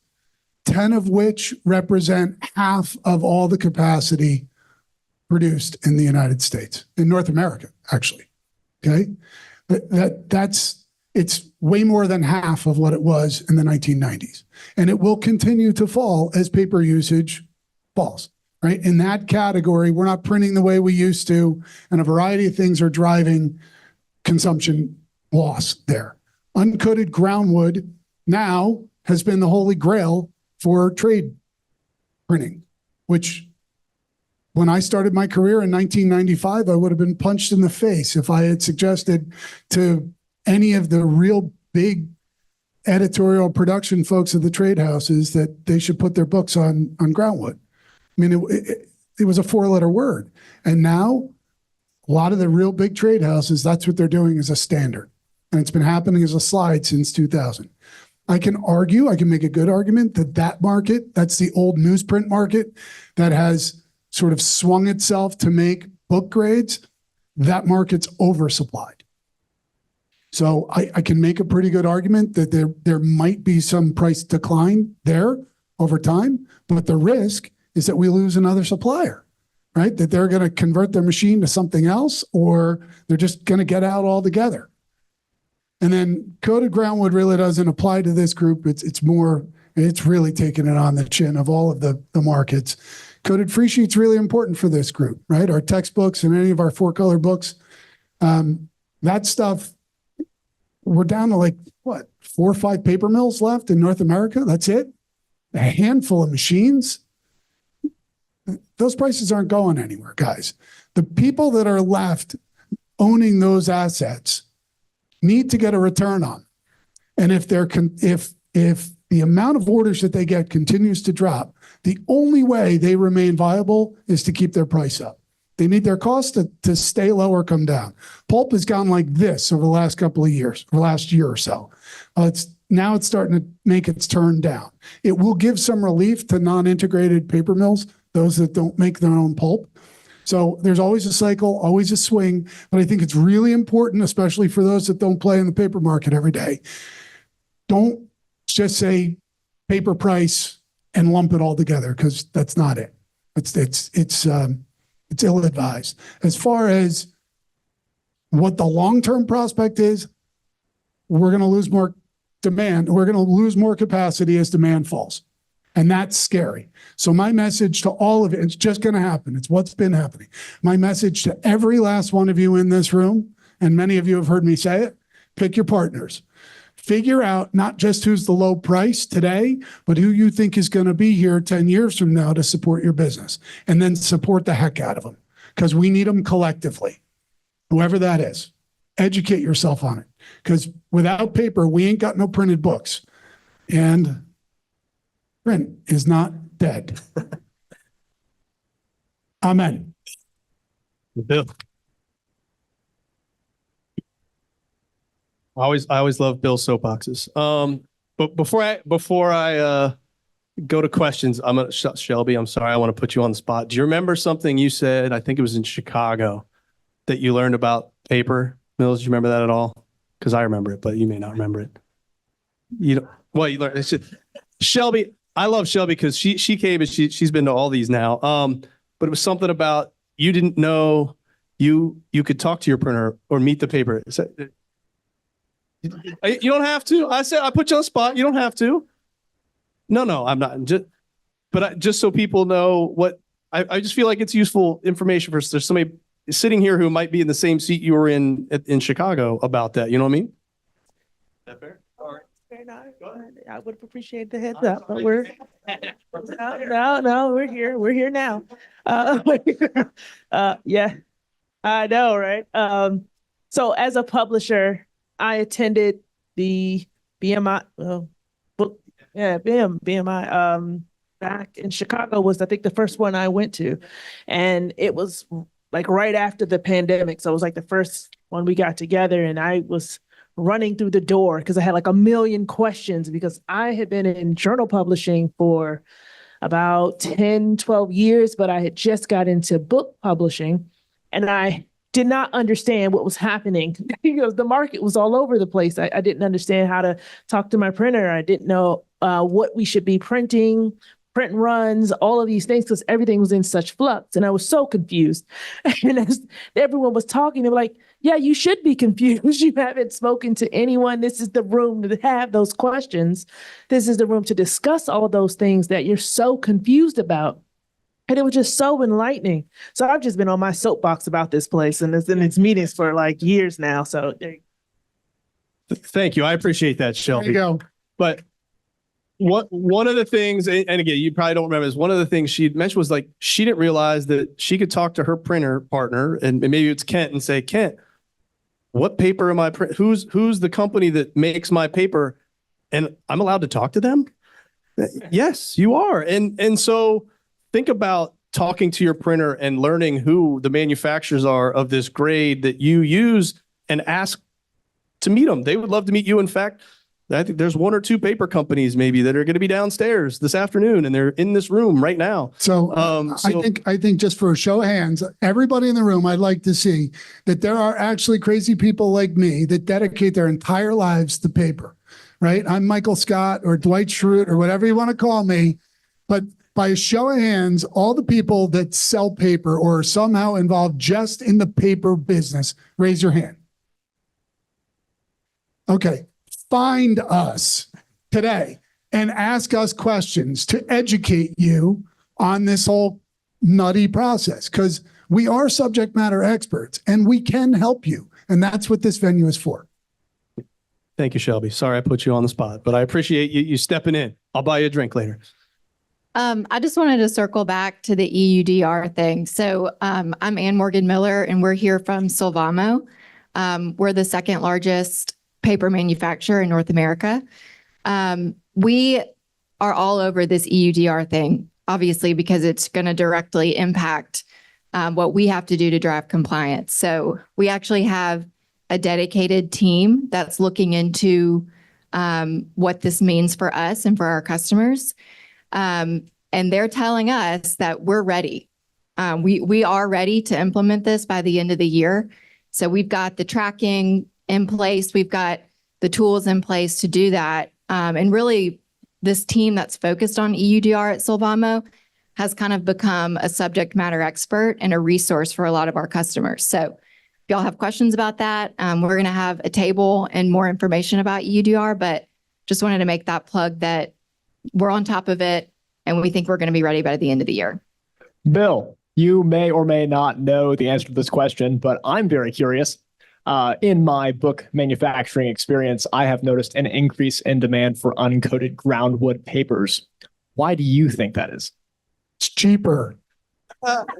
10 of which represent half of all the capacity produced in the United States, in North America, actually. Okay. It's way more than half of what it was in the 1990s. And it will continue to fall as paper usage falls, right? In that category, we're not printing the way we used to, and a variety of things are driving consumption loss there. Uncoated groundwood now has been the holy grail for trade printing, which when I started my career in 1995, I would have been punched in the face if I had suggested to any of the real big editorial production folks of the trade houses that they should put their books on groundwood. I mean, it was a 4-letter word. And now a lot of the real big trade houses, that's what they're doing as a standard. And it's been happening as a slide since 2000. I can make a good argument that market, that's the old newsprint market that has sort of swung itself to make book grades, that market's oversupplied. So I can make a pretty good argument that there might be some price decline there over time, but the risk is that we lose another supplier, right? That they're going to convert their machine to something else, or they're just going to get out altogether. And then coated groundwood really doesn't apply to this group. It's really taking it on the chin of all of the markets. Coated free sheet's really important for this group, right? Our textbooks and any of our 4-color books, that stuff, we're down to 4 or 5 paper mills left in North America. That's it. A handful of machines. Those prices aren't going anywhere, guys. The people that are left owning those assets need to get a return on. And if the amount of orders that they get continues to drop, the only way they remain viable is to keep their price up. They need their cost to stay low or come down. Pulp has gone like this over the last couple of years, or last year or so. Now it's starting to make its turn down. It will give some relief to non-integrated paper mills, those that don't make their own pulp. So there's always a cycle, always a swing, but I think it's really important, especially for those that don't play in the paper market every day. Don't just say paper price and lump it all together, because that's not it. It's ill-advised. As far as what the long-term prospect is, we're going to lose more demand. We're going to lose more capacity as demand falls. And that's scary. So my message to all of it, it's just going to happen. It's what's been happening. My message to every last one of you in this room, and many of you have heard me say it, pick your partners. Figure out not just who's the low price today, but who you think is going to be here 10 years from now to support your business. And then support the heck out of them, because we need them collectively, whoever that is. Educate yourself on it, because without paper, we ain't got no printed books. And print is not dead. Amen. Bill. I always love Bill's soapboxes. But before I go to questions, I'm gonna Shelby. I'm sorry, I want to put you on the spot. Do you remember something you said? I think it was in Chicago that you learned about paper mills. Do you remember that at all? Because I remember it, but you may not remember it. You know what you learned? Shelby. I love Shelby because she came and she's been to all these now. But it was something about you didn't know you could talk to your printer or meet the paper. You don't have to. I said I put you on the spot. You don't have to. No, I'm not. Just so people know what I just feel like it's useful information for. There's somebody sitting here who might be in the same seat you were in Chicago about that. You know what I mean? Is that fair? All right. Very nice. I would appreciate the heads up, but we're no, we're here. We're here now. Yeah, I know, right? So as a publisher, I attended the BMI, BMI. Back in Chicago was, I think, the first one I went to, and it was like right after the pandemic. So it was like the first one we got together, and I was running through the door because I had like a million questions because I had been in journal publishing for about 10, 12 years, but I had just got into book publishing and I did not understand what was happening because the market was all over the place. I didn't understand how to talk to my printer. I didn't know what we should be printing, print runs, all of these things, because everything was in such flux. And I was so confused. And as everyone was talking, they were like, yeah, you should be confused. You haven't spoken to anyone. This is the room to have those questions. This is the room to discuss all of those things that you're so confused about. And it was just so enlightening. So I've just been on my soapbox about this place and it's in its meetings for like years now. So thank you. I appreciate that, Shelby. There you go. But one of the things, and again, you probably don't remember, is one of the things she mentioned was like she didn't realize that she could talk to her printer partner, and maybe it's Kent, and say, Kent, what paper am I print? Who's the company that makes my paper? And I'm allowed to talk to them? Yes, you are. And so think about talking to your printer and learning who the manufacturers are of this grade that you use and ask to meet them. They would love to meet you. In fact, I think there's one or two paper companies maybe that are going to be downstairs this afternoon and they're in this room right now. So, I think just for a show of hands, everybody in the room, I'd like to see that there are actually crazy people like me that dedicate their entire lives to paper, right? I'm Michael Scott or Dwight Schrute or whatever you want to call me. But by a show of hands, all the people that sell paper or are somehow involved just in the paper business, raise your hand. Okay. Find us today and ask us questions to educate you on this whole nutty process, because we are subject matter experts and we can help you. And that's what this venue is for. Thank you, Shelby. Sorry I put you on the spot, but I appreciate you stepping in. I'll buy you a drink later. I just wanted to circle back to the EUDR thing. So I'm Ann Morgan Miller, and we're here from Sylvamo. We're the second largest paper manufacturer in North America. We are all over this EUDR thing, obviously, because it's going to directly impact what we have to do to drive compliance. So we actually have a dedicated team that's looking into what this means for us and for our customers. And they're telling us that we're ready. We are ready to implement this by the end of the year. So we've got the tracking in place. We've got the tools in place to do that. And really, this team that's focused on EUDR at Sylvamo has kind of become a subject matter expert and a resource for a lot of our customers. So if y'all have questions about that, we're going to have a table and more information about EUDR, but just wanted to make that plug that we're on top of it and we think we're going to be ready by the end of the year. Bill, you may or may not know the answer to this question, but I'm very curious. In my book manufacturing experience, I have noticed an increase in demand for uncoated groundwood papers. Why do you think that is? It's cheaper. That's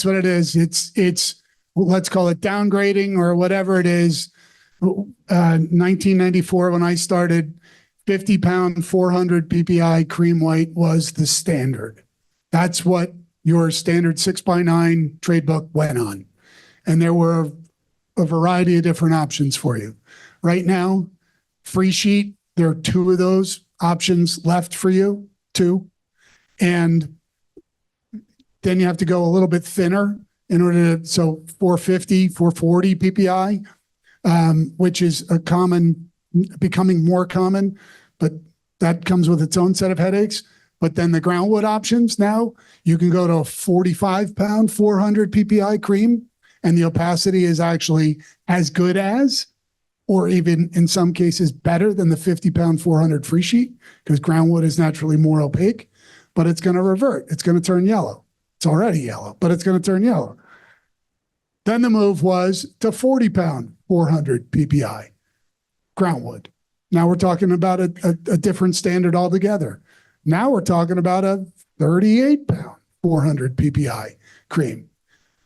what it is. It's let's call it downgrading or whatever it is. 1994, when I started, 50-pound, 400 PPI cream white was the standard. That's what your standard 6x9 trade book went on. And there were a variety of different options for you. Right now, free sheet, there are two of those options left for you, two. And then you have to go a little bit thinner in order to, so 450, 440 PPI, which is a common becoming more common, but that comes with its own set of headaches. But then the groundwood options now, you can go to a 45-pound, 400 PPI cream, and the opacity is actually as good as, or even in some cases better than the 50-pound, 400 free sheet, because groundwood is naturally more opaque, but it's going to revert. It's going to turn yellow. It's already yellow, but it's going to turn yellow. Then the move was to 40-pound, 400 PPI groundwood. Now we're talking about a different standard altogether. Now we're talking about a 38-pound, 400 PPI cream.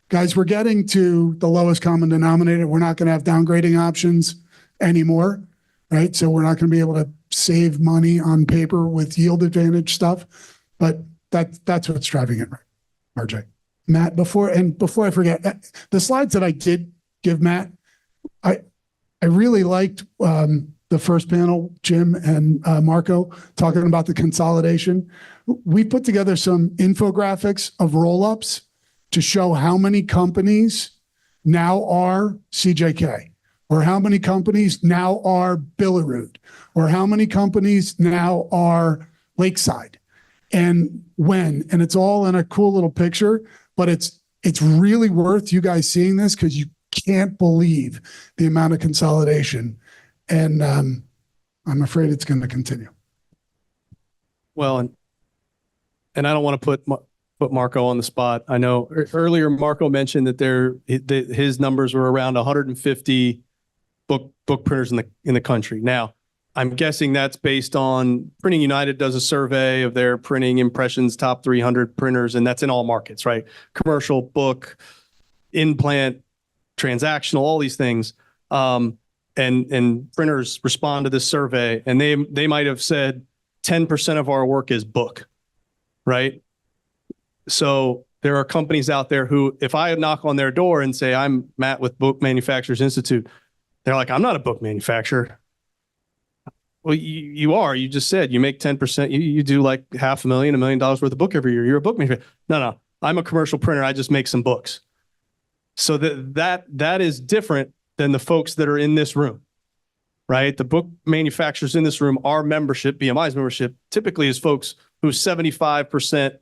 Guys, we're getting to the lowest common denominator. We're not going to have downgrading options anymore, right? So we're not going to be able to save money on paper with yield advantage stuff, but that's what's driving it, RJ. Matt, before I forget, the slides that I did give Matt, I really liked the first panel, Jim and Marco, talking about the consolidation. We put together some infographics of roll-ups to show how many companies now are CJK, or how many companies now are Billerud, or how many companies now are Lakeside, and when. And it's all in a cool little picture, but it's really worth you guys seeing this, because you can't believe the amount of consolidation. And I'm afraid it's going to continue. Well, and I don't want to put Marco on the spot. I know earlier Marco mentioned that his numbers were around 150 book printers in the country. Now, I'm guessing that's based on Printing United does a survey of their printing impressions, top 300 printers, and that's in all markets, right? Commercial, book, in-plant, transactional, all these things. And printers respond to this survey, and they might have said 10% of our work is book, right? So there are companies out there who, if I knock on their door and say, I'm Matt with Book Manufacturers Institute, they're like, I'm not a book manufacturer. Well, you are. You just said you make 10%. You do like $500,000, $1 million worth of book every year. You're a book manufacturer. No, I'm a commercial printer. I just make some books. So that is different than the folks that are in this room, right? The book manufacturers in this room, our membership, BMI's membership, typically is folks who 75%,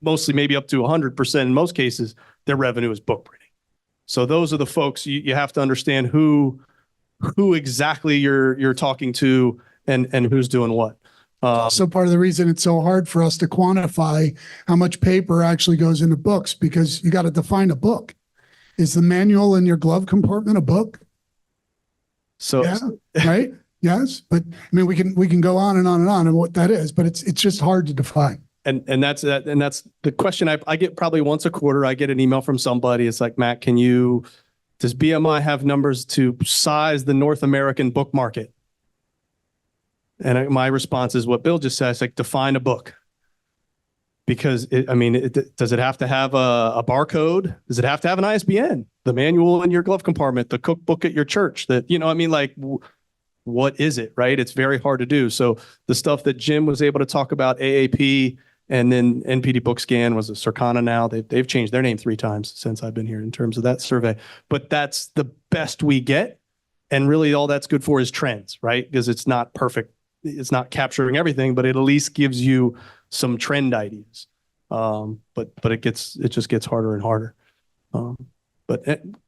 mostly maybe up to 100% in most cases, their revenue is book printing. So those are the folks you have to understand who exactly you're talking to and who's doing what. Also part of the reason it's so hard for us to quantify how much paper actually goes into books, because you got to define a book. Is the manual in your glove compartment a book? So, yeah, right? Yes, but I mean, we can go on and on and on what that is, but it's just hard to define. And that's the question I get probably once a quarter. I get an email from somebody. It's like, Matt, does BMI have numbers to size the North American book market? And my response is what Bill just said. It's like, define a book. Because does it have to have a barcode? Does it have to have an ISBN? The manual in your glove compartment, the cookbook at your church, what is it, right? It's very hard to do. So the stuff that Jim was able to talk about, AAP, and then NPD BookScan was a Circana now. They've changed their name 3 times since I've been here in terms of that survey. But that's the best we get. And really all that's good for is trends, right? Because it's not perfect. It's not capturing everything, but it at least gives you some trend ideas. But it just gets harder and harder.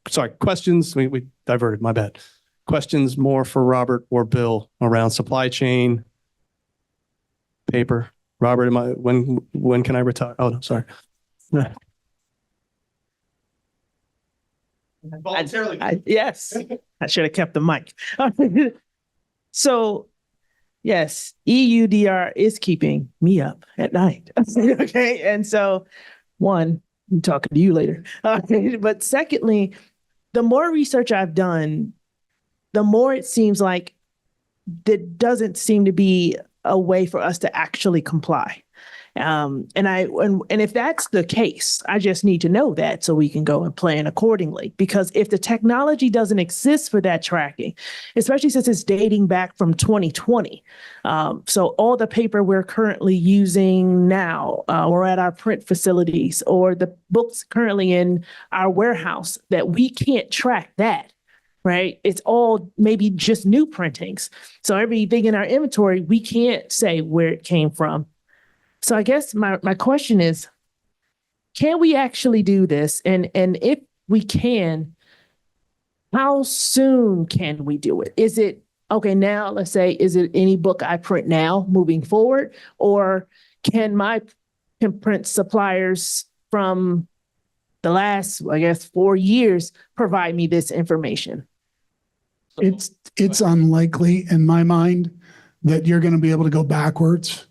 Sorry, questions? We diverted, my bad. Questions more for Robert or Bill around supply chain, paper. Robert, when can I retire? Oh, no, sorry. Voluntarily. Yes, I should have kept the mic. So, yes, EUDR is keeping me up at night. Okay, and so one, I'm talking to you later. But secondly, the more research I've done, the more it seems like there doesn't seem to be a way for us to actually comply. And if that's the case, I just need to know that so we can go and plan accordingly. Because if the technology doesn't exist for that tracking, especially since it's dating back from 2020, so all the paper we're currently using now, or at our print facilities, or the books currently in our warehouse, that we can't track that, right? It's all maybe just new printings. So everything in our inventory, we can't say where it came from. So I guess my question is, can we actually do this? And if we can, how soon can we do it? Is it, okay, now let's say, is it any book I print now moving forward? Or can my print suppliers from the last, I guess, 4 years provide me this information? It's unlikely in my mind that you're going to be able to go backwards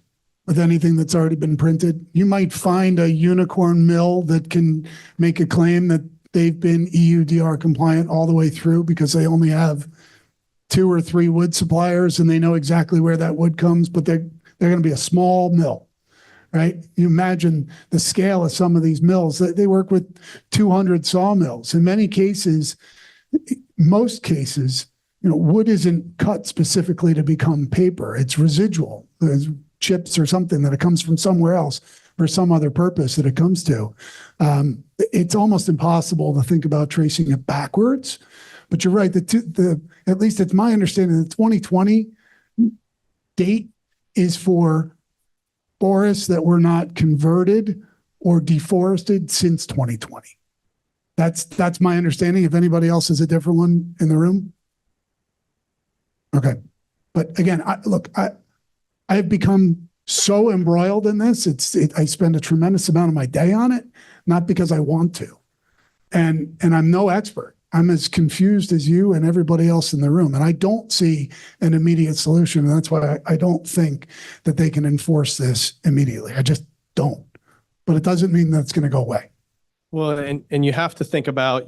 with anything that's already been printed. You might find a unicorn mill that can make a claim that they've been EUDR compliant all the way through because they only have 2 or 3 wood suppliers and they know exactly where that wood comes, but they're going to be a small mill, right? You imagine the scale of some of these mills. They work with 200 sawmills. In many cases, most cases, wood isn't cut specifically to become paper. It's residual. There's chips or something that it comes from somewhere else for some other purpose that it comes to. It's almost impossible to think about tracing it backwards. But you're right. At least it's my understanding, the 2020 date is for forests that were not converted or deforested since 2020. That's my understanding. If anybody else has a different one in the room. Okay. But again, I have become so embroiled in this. I spend a tremendous amount of my day on it, not because I want to. And I'm no expert. I'm as confused as you and everybody else in the room. And I don't see an immediate solution. And that's why I don't think that they can enforce this immediately. I just don't. But it doesn't mean that's going to go away. Well, and you have to think about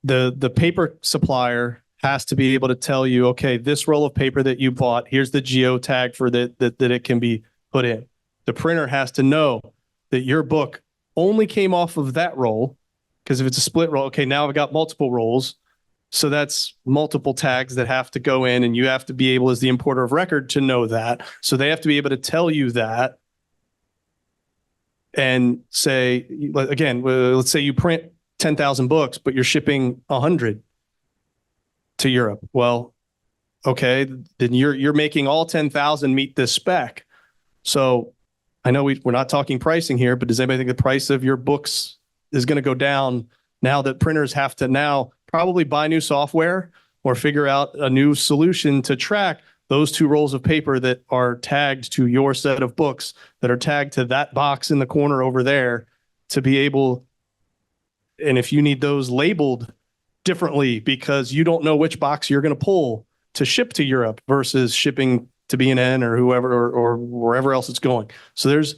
the paper supplier has to be able to tell you, okay, this roll of paper that you bought, here's the geo tag for that it can be put in. The printer has to know that your book only came off of that roll, because if it's a split roll, okay, now I've got multiple rolls. So that's multiple tags that have to go in, and you have to be able, as the importer of record, to know that. So they have to be able to tell you that and say, again, let's say you print 10,000 books, but you're shipping 100 to Europe. Well, okay, then you're making all 10,000 meet this spec. So I know we're not talking pricing here, but does anybody think the price of your books is going to go down now that printers have to now probably buy new software or figure out a new solution to track those 2 rolls of paper that are tagged to your set of books that are tagged to that box in the corner over there to be able, and if you need those labeled differently because you don't know which box you're going to pull to ship to Europe versus shipping to B&N or whoever or wherever else it's going. So there's,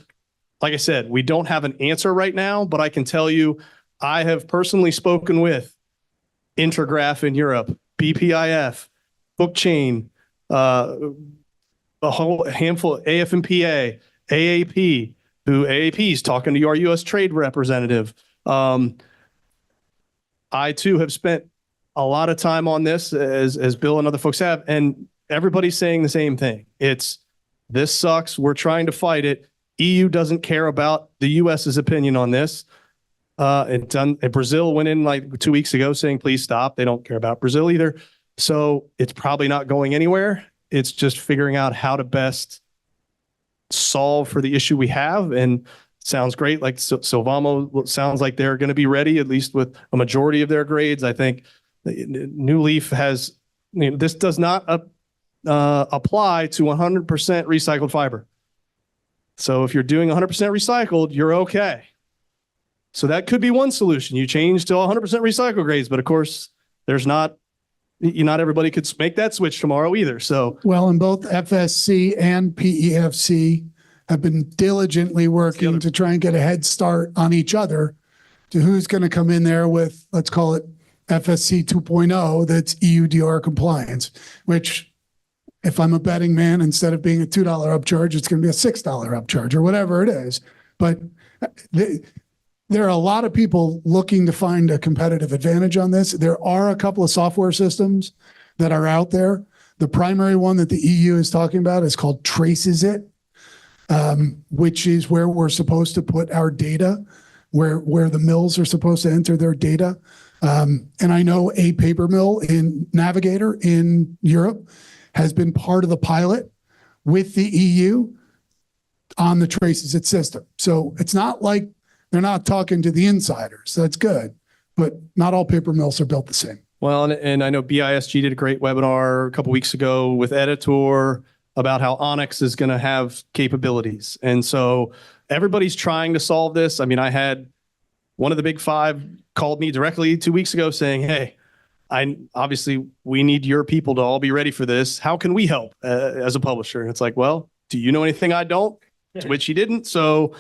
like I said, we don't have an answer right now, but I can tell you I have personally spoken with Intergraph in Europe, BPIF, BookChain, a whole handful, AFMPA, AAP, who AAP is talking to your U.S. trade representative. I too have spent a lot of time on this, as Bill and other folks have, and everybody's saying the same thing. This sucks. We're trying to fight it. EU doesn't care about the US's opinion on this. And Brazil went in like 2 weeks ago saying, please stop. They don't care about Brazil either. So it's probably not going anywhere. It's just figuring out how to best solve for the issue we have. And sounds great. Like Sylvamo sounds like they're going to be ready, at least with a majority of their grades. I think New Leaf has, this does not apply to 100% recycled fiber. So if you're doing 100% recycled, you're okay. So that could be one solution. You change to 100% recycled grades, but of course there's not everybody could make that switch tomorrow either. So, well, and both FSC and PEFC have been diligently working to try and get a head start on each other to who's going to come in there with, let's call it FSC 2.0, that's EUDR compliance, which if I'm a betting man, instead of being a $2 upcharge, it's going to be a $6 upcharge or whatever it is. But there are a lot of people looking to find a competitive advantage on this. There are a couple of software systems that are out there. The primary one that the EU is talking about is called Traces-It, which is where we're supposed to put our data, where the mills are supposed to enter their data. And I know a paper mill in Navigator in Europe has been part of the pilot with the EU on the traces it system. So it's not like they're not talking to the insiders. That's good, but not all paper mills are built the same. Well, and I know BISG did a great webinar a couple weeks ago with Editor about how Onyx is going to have capabilities. And so everybody's trying to solve this. I mean, I had one of the big five called me directly 2 weeks ago saying, hey, obviously we need your people to all be ready for this. How can we help as a publisher? And it's like, well, do you know anything I don't? To which he didn't. So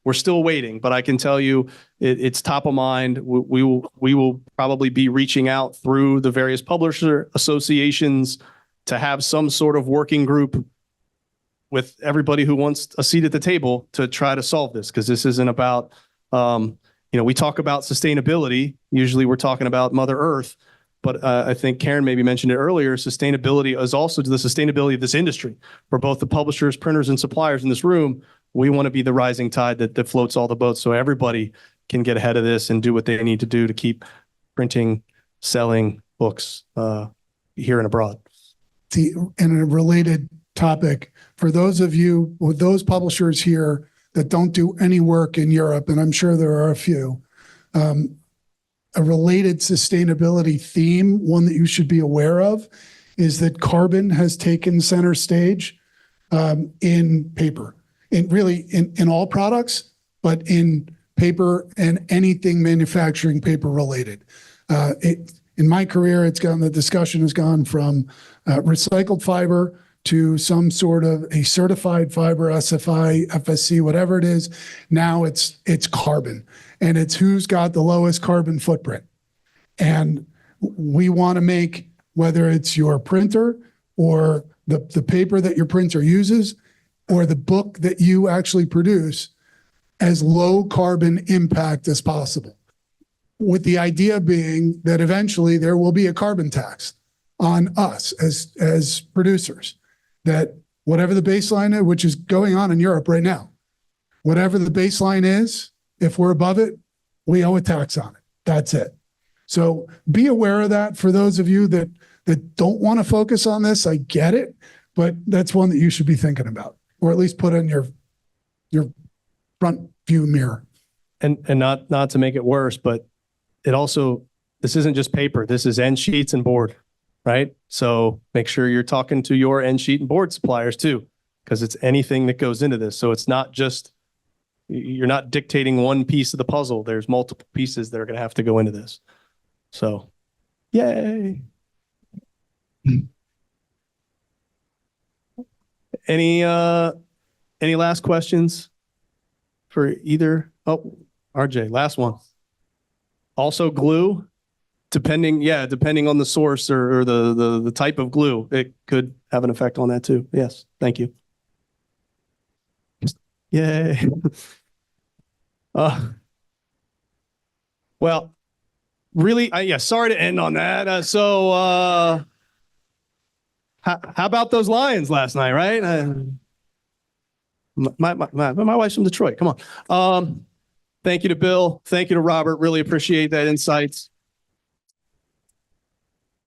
we're still waiting, but I can tell you it's top of mind. We will probably be reaching out through the various publisher associations to have some sort of working group with everybody who wants a seat at the table to try to solve this. Because this isn't about, we talk about sustainability. Usually we're talking about Mother Earth, but I think Karen maybe mentioned it earlier. Sustainability is also to the sustainability of this industry. For both the publishers, printers, and suppliers in this room, we want to be the rising tide that floats all the boats so everybody can get ahead of this and do what they need to do to keep printing, selling books here and abroad. In a related topic, for those of you, with those publishers here that don't do any work in Europe, and I'm sure there are a few, a related sustainability theme, one that you should be aware of, is that carbon has taken center stage in paper, in all products, but in paper and anything manufacturing paper related. In my career, the discussion has gone from recycled fiber to some sort of a certified fiber, SFI, FSC, whatever it is. Now it's carbon, and it's who's got the lowest carbon footprint. And we want to make, whether it's your printer or the paper that your printer uses or the book that you actually produce, as low carbon impact as possible. With the idea being that eventually there will be a carbon tax on us as producers, that whatever the baseline is, which is going on in Europe right now, whatever the baseline is, if we're above it, we owe a tax on it. That's it. So be aware of that. For those of you that don't want to focus on this, I get it, but that's one that you should be thinking about, or at least put in your front view mirror. And not to make it worse, but this isn't just paper. This is end sheets and board, right? So make sure you're talking to your end sheet and board suppliers too, because it's anything that goes into this. So it's not just, you're not dictating one piece of the puzzle. There's multiple pieces that are going to have to go into this. So, yay. Any last questions for either? Oh, RJ, last one. Also glue, depending on the source or the type of glue, it could have an effect on that too. Yes, thank you. Yay. Well, really, sorry to end on that. How about those Lions last night, right? My wife's from Detroit. Come on. Thank you to Bill. Thank you to Robert. Really appreciate that insights.